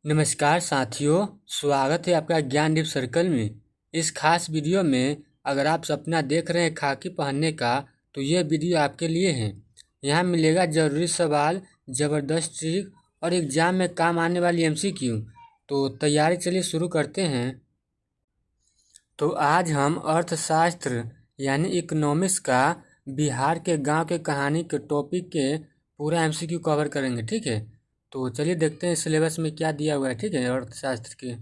नमस्कार साथियों, स्वागत है आपका ज्ञान डीप सर्कल में। इस खास वीडियो में अगर आप सपना देख रहे हैं खाकी पहनने का, तो ये वीडियो आपके लिए है। यहाँ मिलेगा ज़रूरी सवाल, ज़बरदस्त ट्रिक और एग्जाम में काम आने वाली एमसीक्यू। तो तैयारी चलिए शुरू करते हैं। तो आज हम अर्थशास्त्र यानी इकोनॉमिक्स का बिहार के गांव के कहानी के टॉपिक के पूरा एमसीक्यू कवर करेंगे, ठीक है। तो चलिए देखते हैं सिलेबस में क्या दिया हुआ है, ठीक है, अर्थशास्त्र के।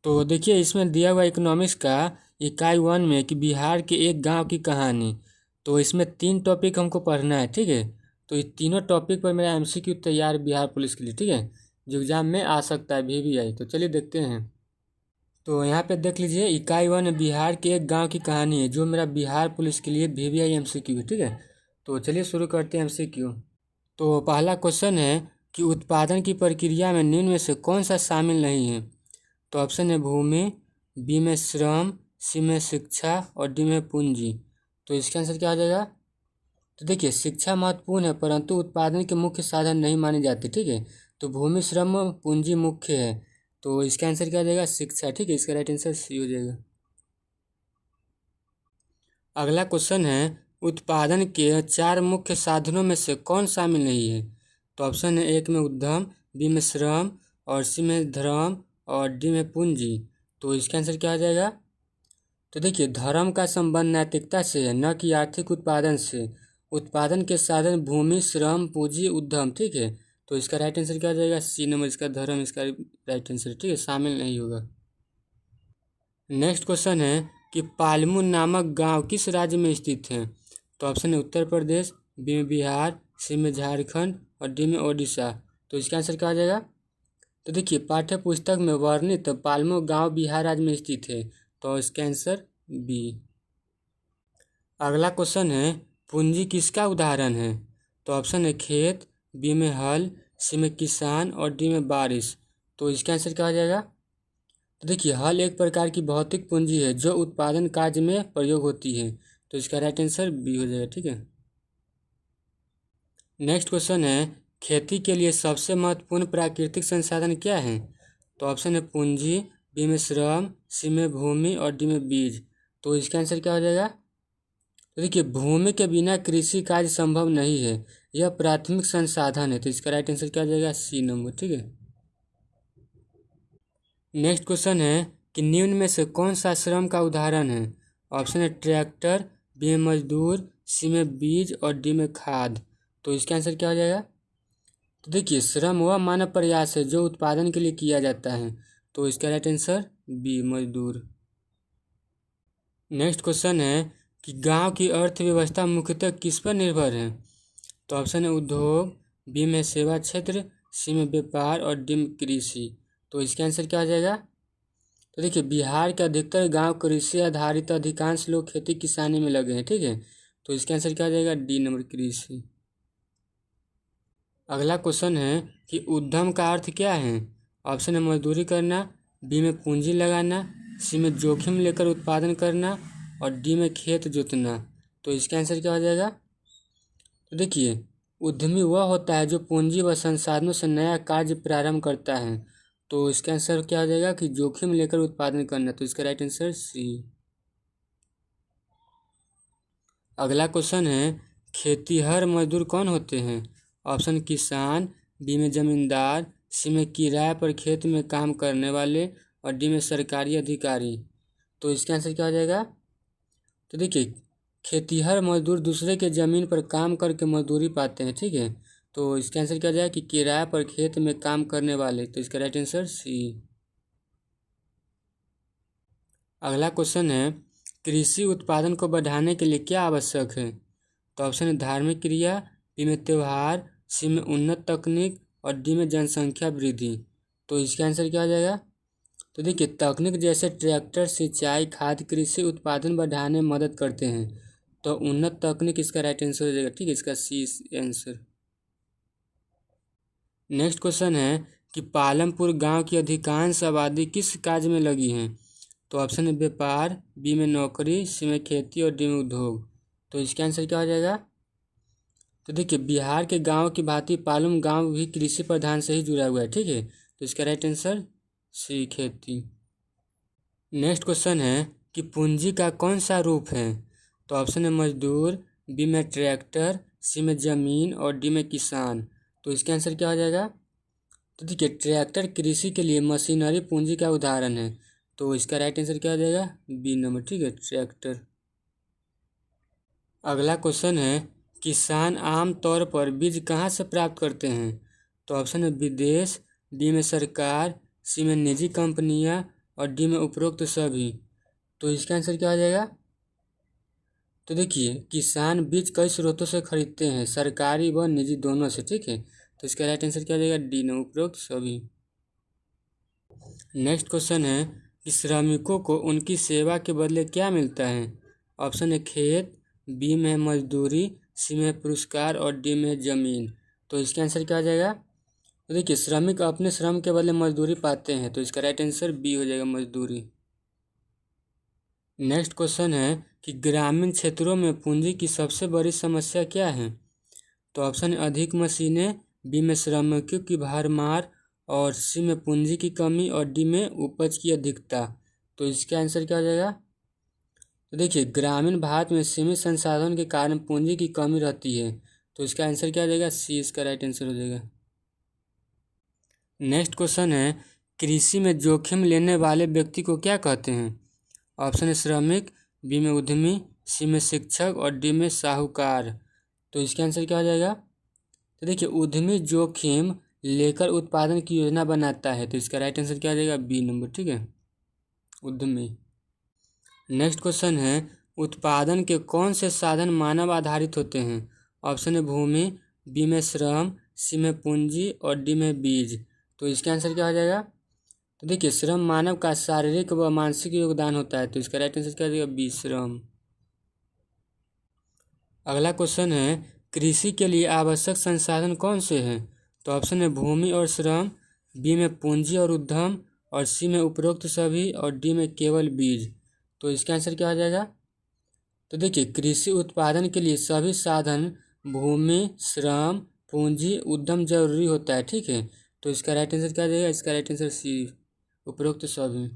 तो देखिए इसमें दिया हुआ इकोनॉमिक्स का इकाई 1 में कि बिहार के एक गांव की कहानी। तो इसमें 3 टॉपिक हमको पढ़ना है, ठीक है। तो इस तीनों टॉपिक पर मेरा एमसीक्यू तैयार बिहार पुलिस के लिए, ठीक है, जो एग्जाम में आ सकता है VVI। तो चलिए देखते हैं। तो यहाँ पे देख लीजिए इकाई 1 बिहार के एक गांव की कहानी है, जो मेरा बिहार पुलिस के लिए VVI एमसीक्यू है, ठीक है। तो चलिए शुरू करते हैं एमसीक्यू। तो पहला क्वेश्चन है कि उत्पादन की प्रक्रिया में निम्न में से कौन सा शामिल नहीं है। तो ऑप्शन है भूमि, बी में श्रम, सी में शिक्षा और डी में पूंजी। तो इसका आंसर क्या हो जाएगा। तो देखिए शिक्षा महत्वपूर्ण है, परंतु उत्पादन के मुख्य साधन नहीं माने जाते, ठीक है। तो भूमि, श्रम, पूंजी मुख्य है। तो इसका आंसर क्या हो जाएगा, शिक्षा, ठीक है। इसका राइट आंसर सी हो जाएगा। अगला क्वेश्चन है उत्पादन के 4 मुख्य साधनों में से कौन शामिल नहीं है। तो ऑप्शन है 1 में उद्यम, बी में श्रम और सी में धर्म और डी में पूंजी। तो इसका आंसर क्या हो जाएगा। तो देखिए धर्म का संबंध नैतिकता से है, न कि आर्थिक उत्पादन से। उत्पादन के साधन भूमि, श्रम, पूंजी, उद्यम, ठीक है। तो इसका राइट आंसर क्या हो जाएगा, सी नंबर इसका धर्म इसका राइट आंसर, ठीक है, शामिल नहीं होगा। नेक्स्ट क्वेश्चन है कि पालमू नामक गांव किस राज्य में स्थित है। तो ऑप्शन है उत्तर प्रदेश, बी में बिहार, सी में झारखंड और डी में ओडिशा। तो इसका आंसर क्या आ जाएगा। तो देखिए पाठ्य पुस्तक में वर्णित पालमू गांव बिहार राज्य में स्थित है। तो इसका आंसर बी। अगला क्वेश्चन है पूंजी किसका उदाहरण है। तो ऑप्शन है खेत, बी में हल, सी में किसान और डी में बारिश। तो इसका आंसर क्या हो जाएगा। तो देखिए हल एक प्रकार की भौतिक पूंजी है जो उत्पादन कार्य में प्रयोग होती है। तो इसका राइट आंसर बी हो जाएगा, ठीक है। नेक्स्ट क्वेश्चन है खेती के लिए सबसे महत्वपूर्ण प्राकृतिक संसाधन क्या है। तो ऑप्शन है पूंजी, बी में श्रम, सी में भूमि और डी में बीज। तो इसका आंसर क्या हो जाएगा। तो देखिए भूमि के बिना कृषि कार्य संभव नहीं है, यह प्राथमिक संसाधन है। तो इसका राइट आंसर क्या हो जाएगा, सी नंबर, ठीक है। नेक्स्ट क्वेश्चन है कि निम्न में से कौन सा श्रम का उदाहरण है। ऑप्शन है ट्रैक्टर, बी में मजदूर, सी में बीज और डी में खाद। तो इसका आंसर क्या हो जाएगा। तो देखिए श्रम वह मानव प्रयास है जो उत्पादन के लिए किया जाता है। तो इसका राइट आंसर बी मजदूर। नेक्स्ट क्वेश्चन है कि गांव की अर्थव्यवस्था मुख्यतः किस पर निर्भर है। तो ऑप्शन है उद्योग, बी में सेवा क्षेत्र, सी में व्यापार और डी में कृषि। तो इसका आंसर क्या हो जाएगा। तो देखिए बिहार के अधिकतर गांव कृषि आधारित, अधिकांश लोग खेती किसानी में लगे हैं, ठीक है। तो इसका आंसर क्या हो जाएगा, डी नंबर कृषि। अगला क्वेश्चन है कि उद्यम का अर्थ क्या है। ऑप्शन है मजदूरी करना, बी में पूंजी लगाना, सी में जोखिम लेकर उत्पादन करना और डी में खेत जोतना। तो इसका आंसर क्या हो जाएगा। तो देखिए उद्यमी वह होता है जो पूंजी व संसाधनों से नया कार्य प्रारंभ करता है। तो इसका आंसर क्या हो जाएगा कि जोखिम लेकर उत्पादन करना। तो इसका राइट आंसर सी। अगला क्वेश्चन है खेतीहर मजदूर कौन होते हैं। ऑप्शन किसान, बी में जमींदार, सी में किराए पर खेत में काम करने वाले और डी में सरकारी अधिकारी। तो इसका आंसर क्या हो जाएगा। तो देखिए खेतीहर मजदूर दूसरे के ज़मीन पर काम करके मजदूरी पाते हैं, ठीक है। तो इसका आंसर क्या हो जाएगा कि किराए पर खेत में काम करने वाले। तो इसका राइट आंसर सी। अगला क्वेश्चन है कृषि उत्पादन को बढ़ाने के लिए क्या आवश्यक है। तो ऑप्शन है धार्मिक क्रिया, बी में त्यौहार, सी में उन्नत तकनीक और डी में जनसंख्या वृद्धि। तो इसका आंसर क्या हो जाएगा। तो देखिए तकनीक जैसे ट्रैक्टर, सिंचाई, खाद कृषि उत्पादन बढ़ाने में मदद करते हैं। तो उन्नत तकनीक इसका राइट आंसर हो जाएगा, ठीक है, इसका सी आंसर। नेक्स्ट क्वेश्चन है कि पालमपुर गांव की अधिकांश आबादी किस कार्य में लगी है। तो ऑप्शन है व्यापार, बी में नौकरी, सी में खेती और डी में उद्योग। तो इसका आंसर क्या हो जाएगा। तो देखिए बिहार के गांव की भांति पालुम गांव भी कृषि प्रधान से ही जुड़ा हुआ है, ठीक है। तो इसका राइट आंसर सी, खेती। नेक्स्ट क्वेश्चन है कि पूंजी का कौन सा रूप है। तो ऑप्शन है मजदूर, बी में ट्रैक्टर, सी में जमीन और डी में किसान। तो इसका आंसर क्या हो जाएगा। तो देखिए ट्रैक्टर कृषि के लिए मशीनरी पूंजी का उदाहरण है। तो इसका राइट आंसर क्या हो जाएगा, बी नंबर, ठीक है, ट्रैक्टर। अगला क्वेश्चन है किसान आम तौर पर बीज कहाँ से प्राप्त करते हैं। तो ऑप्शन है विदेश, डी में सरकार, सी में निजी कंपनियां और डी में उपरोक्त सभी। तो इसका आंसर क्या हो जाएगा। तो देखिए किसान बीज कई स्रोतों से खरीदते हैं, सरकारी व निजी दोनों से, ठीक है। तो इसका राइट आंसर क्या हो जाएगा, डी नंबर, उपरोक्त सभी। नेक्स्ट क्वेश्चन है कि श्रमिकों को उनकी सेवा के बदले क्या मिलता है। ऑप्शन है खेत, बी में मजदूरी, सी में पुरस्कार और डी में जमीन। तो इसका आंसर क्या हो जाएगा। तो देखिए श्रमिक अपने श्रम के बदले मजदूरी पाते हैं। तो इसका राइट आंसर बी हो जाएगा, मजदूरी। नेक्स्ट क्वेश्चन है कि ग्रामीण क्षेत्रों में पूंजी की सबसे बड़ी समस्या क्या है। तो ऑप्शन है अधिक मशीनें, बी में श्रमिकों की भरमार और सी में पूंजी की कमी और डी में उपज की अधिकता। तो इसका आंसर क्या हो जाएगा। तो देखिए ग्रामीण भारत में सीमित संसाधन के कारण पूंजी की कमी रहती है। तो इसका आंसर क्या हो जाएगा, सी इसका राइट आंसर हो जाएगा। नेक्स्ट क्वेश्चन है कृषि में जोखिम लेने वाले व्यक्ति को क्या कहते हैं। ऑप्शन है श्रमिक, बी में उद्यमी, सी में शिक्षक और डी में साहूकार। तो इसका आंसर क्या हो जाएगा। तो देखिए उद्यमी जोखिम लेकर उत्पादन की योजना बनाता है। तो इसका राइट आंसर क्या हो जाएगा, बी नंबर, ठीक है, उद्यमी। नेक्स्ट क्वेश्चन है उत्पादन के कौन से साधन मानव आधारित होते हैं। ऑप्शन है भूमि, बी में श्रम, सी में पूंजी और डी में बीज। तो इसका आंसर क्या हो जाएगा। तो देखिए श्रम मानव का शारीरिक व मानसिक योगदान होता है। तो इसका राइट आंसर क्या हो जाएगा, बी श्रम। अगला क्वेश्चन है कृषि के लिए आवश्यक संसाधन कौन से हैं। तो ऑप्शन है भूमि और श्रम, बी में पूंजी और उद्यम और सी में उपरोक्त सभी और डी में केवल बीज। तो इसका आंसर क्या हो जाएगा। तो देखिए कृषि उत्पादन के लिए सभी साधन भूमि, श्रम, पूंजी, उद्यम जरूरी होता है, ठीक है। तो इसका राइट आंसर क्या हो जाएगा, इसका राइट आंसर सी, उपरोक्त सभी।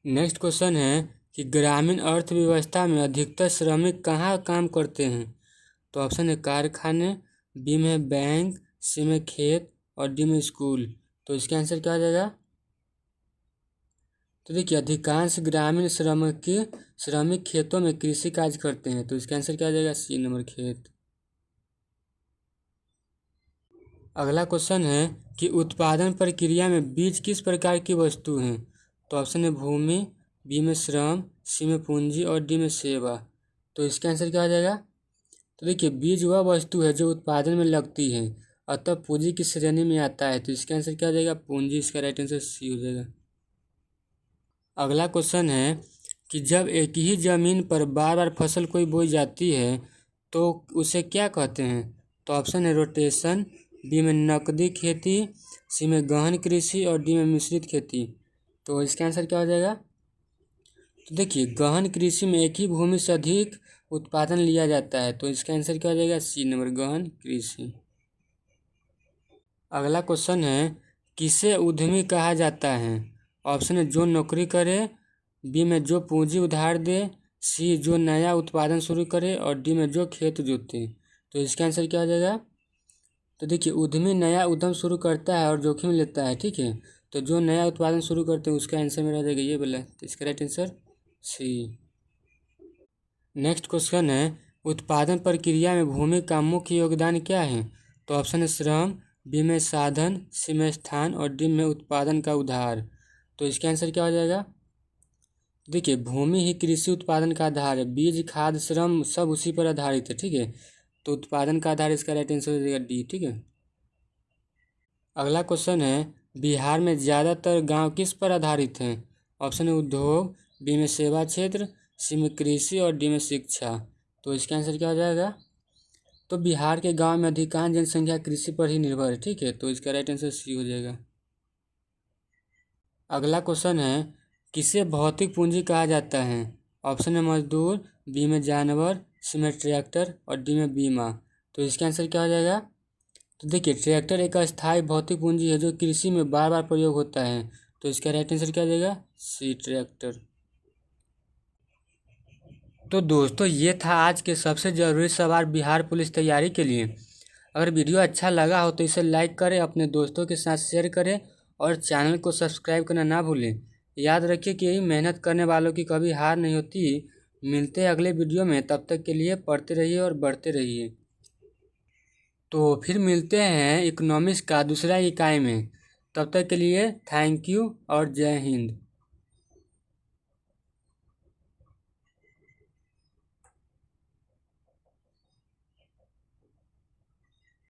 नेक्स्ट क्वेश्चन है कि ग्रामीण अर्थव्यवस्था में अधिकतर श्रमिक कहाँ काम करते हैं। तो ऑप्शन है कारखाने, बी में बैंक, सी में खेत और डी में स्कूल। तो इसका आंसर क्या हो जाएगा। तो देखिए अधिकांश ग्रामीण श्रमिक खेतों में कृषि कार्य करते हैं। तो इसका आंसर क्या हो जाएगा, सी नंबर, खेत। अगला क्वेश्चन है कि उत्पादन प्रक्रिया में बीज किस प्रकार की वस्तु हैं। तो ऑप्शन है भूमि, बी में श्रम, सी में पूंजी और डी में सेवा। तो इसका आंसर क्या हो जाएगा। तो देखिए बीज वह वस्तु है जो उत्पादन में लगती है, अतः पूंजी की श्रेणी में आता है। तो इसका आंसर क्या हो जाएगा, पूंजी, इसका राइट आंसर सी हो जाएगा। अगला क्वेश्चन है कि जब एक ही जमीन पर बार बार फसल कोई बोई जाती है तो उसे क्या कहते हैं। तो ऑप्शन है रोटेशन, बी में नकदी खेती, सी में गहन कृषि और डी में मिश्रित खेती। तो इसका आंसर क्या हो जाएगा। तो देखिए गहन कृषि में एक ही भूमि से अधिक उत्पादन लिया जाता है। तो इसका आंसर क्या हो जाएगा, सी नंबर, गहन कृषि। अगला क्वेश्चन है किसे उद्यमी कहा जाता है। ऑप्शन है जो नौकरी करे, बी में जो पूंजी उधार दे, सी जो नया उत्पादन शुरू करे और डी में जो खेत जोते। तो इसका आंसर क्या हो जाएगा। तो देखिए उद्यमी नया उद्यम शुरू करता है और जोखिम लेता है, ठीक है। तो जो नया उत्पादन शुरू करते हैं उसका आंसर में रह जाएगा ये बोला। तो इसका right answer C. Next question है उत्पादन प्रक्रिया में भूमि का मुख्य योगदान क्या है। तो ऑप्शन है श्रम, बी में साधन, सी में स्थान और डी में उत्पादन का उधार। तो इसका आंसर क्या हो जाएगा। देखिए भूमि ही कृषि उत्पादन का आधार है, बीज, खाद, श्रम सब उसी पर आधारित है, ठीक है। तो उत्पादन का आधार इसका राइट आंसर हो जाएगा डी, ठीक है। अगला क्वेश्चन है बिहार में ज़्यादातर गांव किस पर आधारित हैं। ऑप्शन है उद्योग, बी में सेवा क्षेत्र, सी में कृषि और डी में शिक्षा। तो इसका आंसर क्या हो जाएगा। तो बिहार के गांव में अधिकांश जनसंख्या कृषि पर ही निर्भर है, ठीक है। तो इसका राइट आंसर सी हो जाएगा। अगला क्वेश्चन है किसे भौतिक पूंजी कहा जाता है। ऑप्शन है मजदूर, बी में जानवर, सी में ट्रैक्टर और डी में बीमा। तो इसका आंसर क्या हो जाएगा? तो देखिए, ट्रैक्टर एक अस्थायी भौतिक पूंजी है जो कृषि में बार बार प्रयोग होता है। तो इसका राइट आंसर क्या हो जाएगा? सी, ट्रैक्टर। तो दोस्तों, ये था आज के सबसे ज़रूरी सवाल बिहार पुलिस तैयारी के लिए। अगर वीडियो अच्छा लगा हो तो इसे लाइक करें, अपने दोस्तों के साथ शेयर करें और चैनल को सब्सक्राइब करना ना भूलें। याद रखिए कि यही मेहनत करने वालों की कभी हार नहीं होती। मिलते हैं अगले वीडियो में, तब तक के लिए पढ़ते रहिए और बढ़ते रहिए। तो फिर मिलते हैं इकोनॉमिक्स का दूसरा इकाई में। तब तक के लिए थैंक यू और जय हिंद।